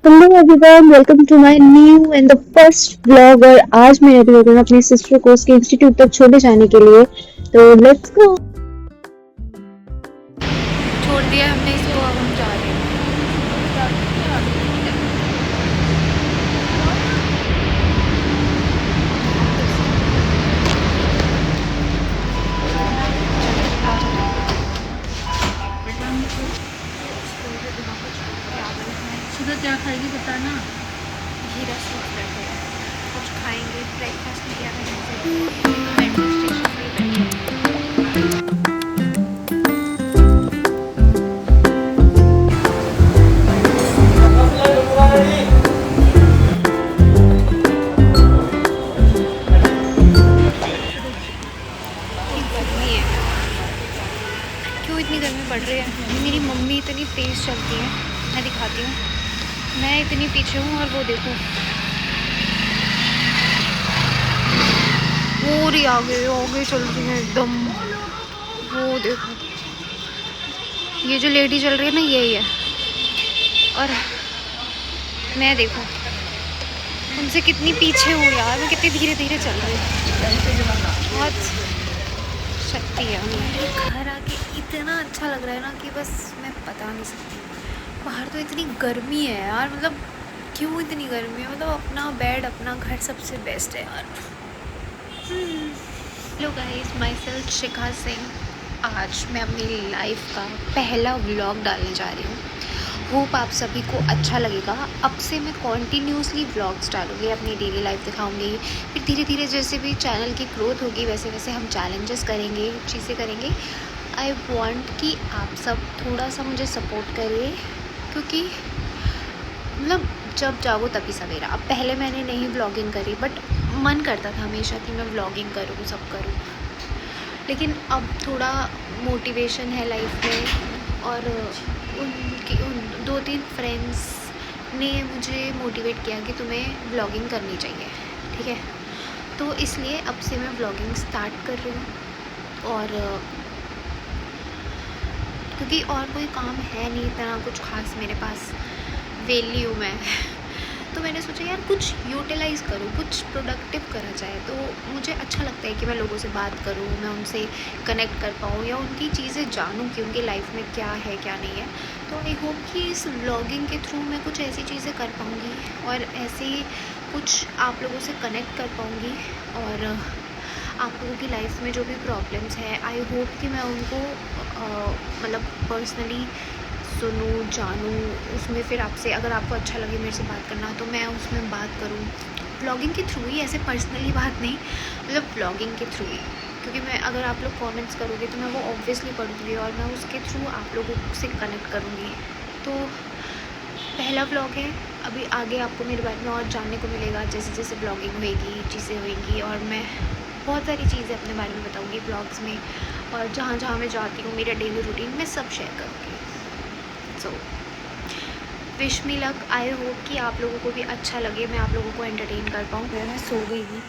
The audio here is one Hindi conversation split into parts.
Hello everyone, welcome to my new and the first vlog. और आज मैं रेडी हो गई हूँ अपनी सिस्टर को उसके इंस्टीट्यूट तक छोड़ने जाने के लिए। तो लेट्स गो। छोड़ दिया हमने इसको, अब हम जा रहे हैं। सुबह क्या खाएगी बताना। हीरा सूट बैठे हैं, कुछ खाएंगे। ब्रेकफास्ट में क्या करेंगे? मेट्रो स्टेशन पे बैठे हैं। गर्मी है, क्यों इतनी गर्मी पड़ रही है? मेरी मम्मी इतनी तेज़ चलती है, मैं दिखाती हूँ। मैं इतनी पीछे हूँ और वो देखो, पूरी आगे आगे चलती है एकदम। वो देखो, ये जो लेडी चल रही है ना, यही है। और मैं देखो उनसे कितनी पीछे हूँ यार, मैं कितनी धीरे धीरे चल रही हूँ। बहुत शक्ति है उनमें। घर आके इतना अच्छा लग रहा है ना कि बस मैं बता नहीं सकती। बाहर तो इतनी गर्मी है यार, मतलब क्यों इतनी गर्मी है? मतलब अपना बेड अपना घर सबसे बेस्ट है यार। हेलो गाइस, माई सेल्फ शिखा सिंह। आज मैं अपनी लाइफ का पहला व्लॉग डालने जा रही हूँ। होप आप सभी को अच्छा लगेगा। अब से मैं कॉन्टीन्यूसली व्लॉग्स डालूँगी, अपनी डेली लाइफ दिखाऊँगी। फिर धीरे धीरे जैसे भी चैनल की ग्रोथ होगी वैसे वैसे हम चैलेंजेस करेंगे, चीज़ें करेंगे। आई वॉन्ट कि आप सब थोड़ा सा मुझे सपोर्ट करिए, क्योंकि मतलब जब जागो तभी सवेरा। अब पहले मैंने नहीं व्लॉगिंग करी, बट मन करता था हमेशा कि मैं व्लॉगिंग करूँ, सब करूँ। लेकिन अब थोड़ा मोटिवेशन है लाइफ में, और उन 2-3 फ्रेंड्स ने मुझे मोटिवेट किया कि तुम्हें व्लॉगिंग करनी चाहिए, ठीक है? तो इसलिए अब से मैं व्लॉगिंग स्टार्ट कर रही हूँ। और क्योंकि और कोई काम है नहीं इतना कुछ खास मेरे पास, वेली हूँ मैं। तो मैंने सोचा यार कुछ यूटिलाइज़ करूँ, कुछ प्रोडक्टिव करा जाए। तो मुझे अच्छा लगता है कि मैं लोगों से बात करूँ, मैं उनसे कनेक्ट कर पाऊँ या उनकी चीज़ें जानूँ कि उनकी लाइफ में क्या है क्या नहीं है। तो आई होप कि इस व्लॉगिंग के थ्रू मैं कुछ ऐसी चीज़ें कर पाऊँगी और ऐसे ही कुछ आप लोगों से कनेक्ट कर पाऊँगी। और आप लोगों की लाइफ में जो भी प्रॉब्लम्स हैं, आई होप कि मैं उनको मतलब पर्सनली सुनूँ, जानूँ। उसमें फिर आपसे, अगर आपको अच्छा लगे मेरे से बात करना, तो मैं उसमें बात करूँ व्लॉगिंग के थ्रू ही, ऐसे पर्सनली बात नहीं, मतलब व्लॉगिंग के थ्रू ही। क्योंकि मैं, अगर आप लोग कमेंट्स करोगे तो मैं वो ऑब्वियसली पढ़ूँगी और मैं उसके थ्रू आप लोगों से कनेक्ट करूँगी। तो पहला व्लॉग है, अभी आगे आपको मेरे बारे में और जानने को मिलेगा। जैसे जैसे ब्लॉगिंग होएगी, चीज़ें होएंगी, और मैं बहुत सारी चीज़ें अपने बारे में बताऊँगी ब्लॉग्स में। और जहाँ जहाँ मैं जाती हूँ, मेरा डेली रूटीन मैं सब शेयर करूँगी। So wish me luck. I hope कि आप लोगों को भी अच्छा लगे, मैं आप लोगों को एंटरटेन कर पाऊँ। मैं सो गई थी,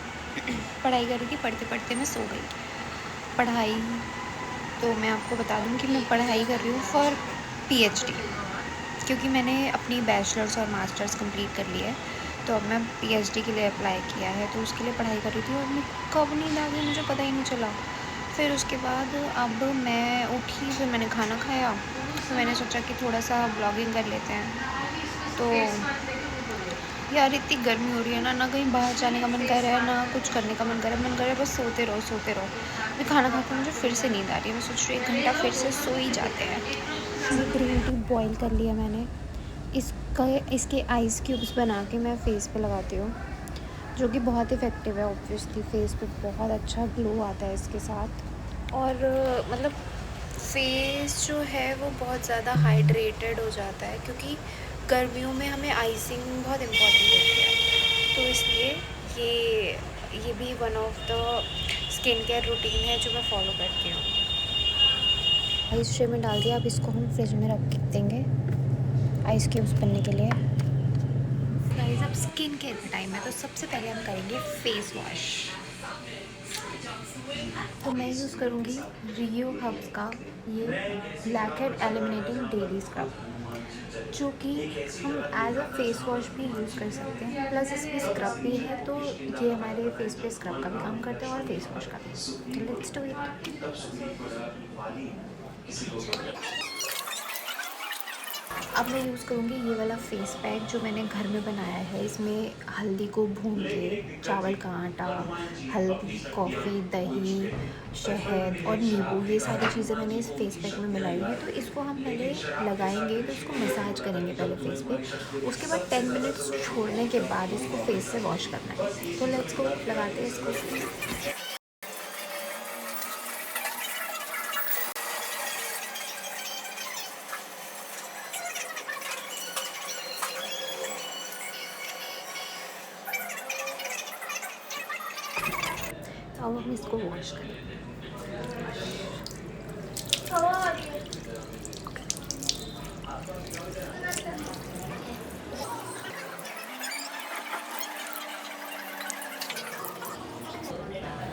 पढ़ाई कर रही थी, पढ़ते पढ़ते मैं सो गई। पढ़ाई तो मैं आपको बता दूँ कि मैं पढ़ाई कर रही हूँ फॉर पीएचडी, क्योंकि मैंने अपनी बैचलर्स और मास्टर्स कंप्लीट कर लिया है। तो अब मैं पीएचडी के लिए अप्लाई किया है, तो उसके लिए पढ़ाई कर रही थी। और मैं कब नींद आ गई मुझे पता ही नहीं चला। फिर उसके बाद अब मैं उठी, फिर मैंने खाना खाया, तो मैंने सोचा कि थोड़ा सा ब्लॉगिंग कर लेते हैं। तो यार इतनी गर्मी हो रही है ना, ना कहीं बाहर जाने का मन कर रहा है, ना कुछ करने का मन कर रहा है। मन कर रहा है बस सोते रहो सोते रहो। अभी खाना खा के मुझे फिर से नींद आ रही है, मैं सोच रही हूँ 1 घंटा फिर से सो ही जाते हैं। ग्रीन टी बॉईल कर लिया मैंने। इसके आइस क्यूब्स बना के मैं फ़ेस पे लगाती हूँ, जो कि बहुत इफ़ेक्टिव है। ऑब्वियसली फ़ेस पे बहुत अच्छा ग्लो आता है इसके साथ। और मतलब फेस जो है वो बहुत ज़्यादा हाइड्रेटेड हो जाता है, क्योंकि गर्मियों में हमें आइसिंग बहुत इम्पॉर्टेंट होती है। तो इसलिए ये भी one of the skin care routine है जो मैं फॉलो करती हूँ। आइस ट्रे में डाल दिया, अब इसको हम फ्रिज में रख देंगे आइस क्यूब्स बनने के लिए। गाइस, अब स्किन केयर का टाइम है, तो सबसे पहले हम करेंगे फेस वॉश। तो मैं यूज़ करूँगी रियो हब्स का ये black head eliminating daily scrub, जो कि हम एज अ फेस वॉश भी यूज़ कर सकते हैं, प्लस इसमें स्क्रब भी है, तो ये हमारे फेस पे स्क्रब का भी काम करता है और फेस वॉश का भी। तो लेट्स डू इट। अब मैं यूज़ करूँगी ये वाला फेस पैक जो मैंने घर में बनाया है। इसमें हल्दी को भून के, चावल का आटा, हल्दी, कॉफ़ी, दही, शहद और नींबू, ये सारी चीज़ें मैंने इस फेस पैक में मिलाई हुई है। तो इसको हम पहले लगाएंगे, तो इसको मसाज करेंगे पहले फेस पे, उसके बाद 10 मिनट्स छोड़ने के बाद इसको फेस से वॉश करना है। तो लेट्स को लगाते हैं इसको। अब हम इसको वॉश करें।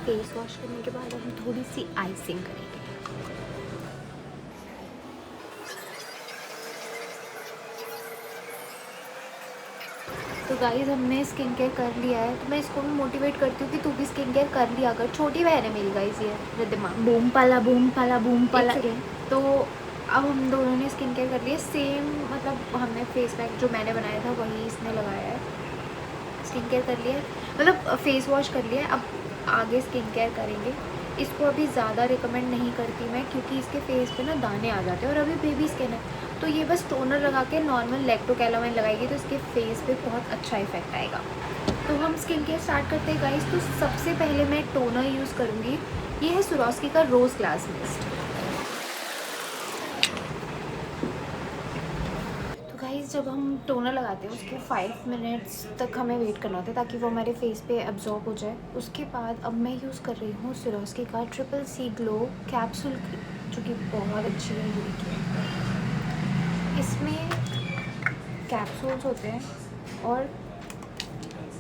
फेस वॉश करने के बाद हम थोड़ी सी आइसिंग करेंगे। तो गाइस हमने स्किन केयर कर लिया है, तो मैं इसको भी मोटिवेट करती हूँ कि तू भी स्किन केयर कर लिया अगर। छोटी बहन है मेरी गाइस, ये रिद्धिमा। बूम पाला बूम पाला बूम पाला। तो अब हम दोनों ने स्किन केयर कर लिया सेम, मतलब हमने फेस पैक जो मैंने बनाया था वही इसने लगाया है। स्किन केयर कर लिया है, मतलब फेस वॉश कर लिया है। अब आगे स्किन केयर करेंगे। इसको अभी ज़्यादा रिकमेंड नहीं करती मैं, क्योंकि इसके फेस पे ना दाने आ जाते हैं और अभी बेबी स्किन है। तो ये बस टोनर लगा के नॉर्मल लैक्टोकैलामाइन लगाएगी तो इसके फेस पे बहुत अच्छा इफेक्ट आएगा। तो हम स्किन केयर स्टार्ट करते हैं गाइस। तो सबसे पहले मैं टोनर यूज़ करूँगी, ये है स्वरोस्की का रोज़ ग्लास मिस्ट। तो गाइस जब हम टोनर लगाते हैं उसके 5 मिनट्स तक हमें वेट करना होता है ताकि वो हमारे फेस पे एब्जॉर्ब हो जाए। उसके बाद अब मैं यूज़ कर रही हूँ स्वरोस्की का ट्रिपल सी ग्लो कैप्सूल, जो कि बहुत अच्छी है यूनिक है। इसमें कैप्सूल्स होते हैं और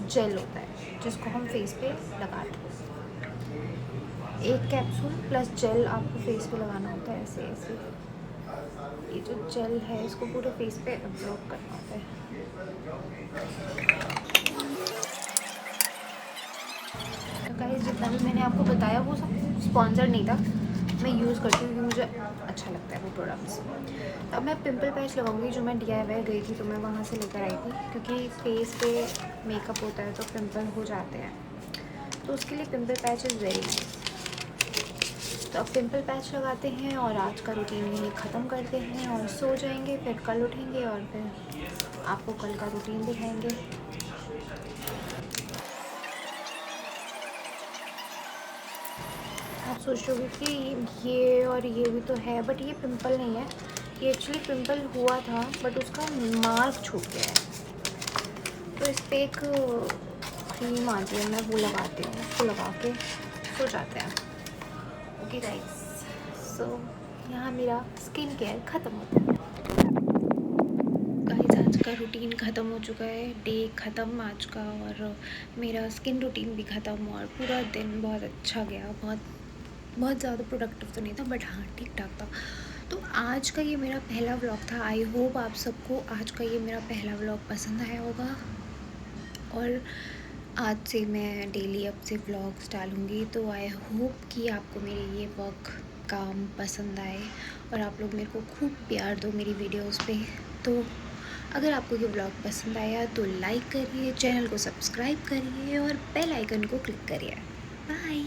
जेल होता है जिसको हम फेस पे लगाते हैं। एक कैप्सूल प्लस जेल आपको फेस पे लगाना होता है, ऐसे ऐसे। ये जो जेल है इसको पूरे फेस पे एब्जॉर्ब करना होता है। तो गाइस जितना भी मैंने आपको बताया वो सब स्पॉन्सर नहीं था, मैं यूज़ करती हूँ क्योंकि मुझे अच्छा लगता है वो प्रोडक्ट्स। अब मैं पिंपल पैच लगाऊंगी, जो मैं DIY गई थी तो मैं वहाँ से लेकर आई थी, क्योंकि फेस पे मेकअप होता है तो पिंपल हो जाते हैं, तो उसके लिए pimple patch is very nice. तो अब पिंपल पैच लगाते हैं और आज का रूटीन यही ख़त्म करते हैं और सो जाएंगे। फिर कल उठेंगे और फिर आपको कल का रूटीन दिखाएंगे। आप सोच रहे हो कि ये और ये भी तो है, बट ये पिंपल नहीं है, ये एक्चुअली पिंपल हुआ था बट उसका मार्क छूट गया है। तो इस पर एक क्रीम आती है, मैं वो लगाती हूँ, उसको लगा के सो जाते हैं। ओके गाइस, सो यहाँ मेरा स्किन केयर ख़त्म होता है। गाइस आज का रूटीन ख़त्म हो चुका है, डे ख़त्म आज का, और मेरा स्किन रूटीन भी ख़त्म, और पूरा दिन बहुत अच्छा गया। बहुत ज़्यादा प्रोडक्टिव तो नहीं था बट हाँ ठीक ठाक था। तो आज का ये मेरा पहला व्लॉग था। आई होप आप सबको आज का ये मेरा पहला व्लॉग पसंद आया होगा, और आज से मैं डेली अब से व्लॉग्स डालूँगी। तो आई होप कि आपको मेरे ये वर्क काम पसंद आए और आप लोग मेरे को खूब प्यार दो मेरी वीडियोस पे। तो अगर आपको ये व्लॉग पसंद आया तो लाइक करिए, चैनल को सब्सक्राइब करिए और बेल आइकन को क्लिक करिए। बाय।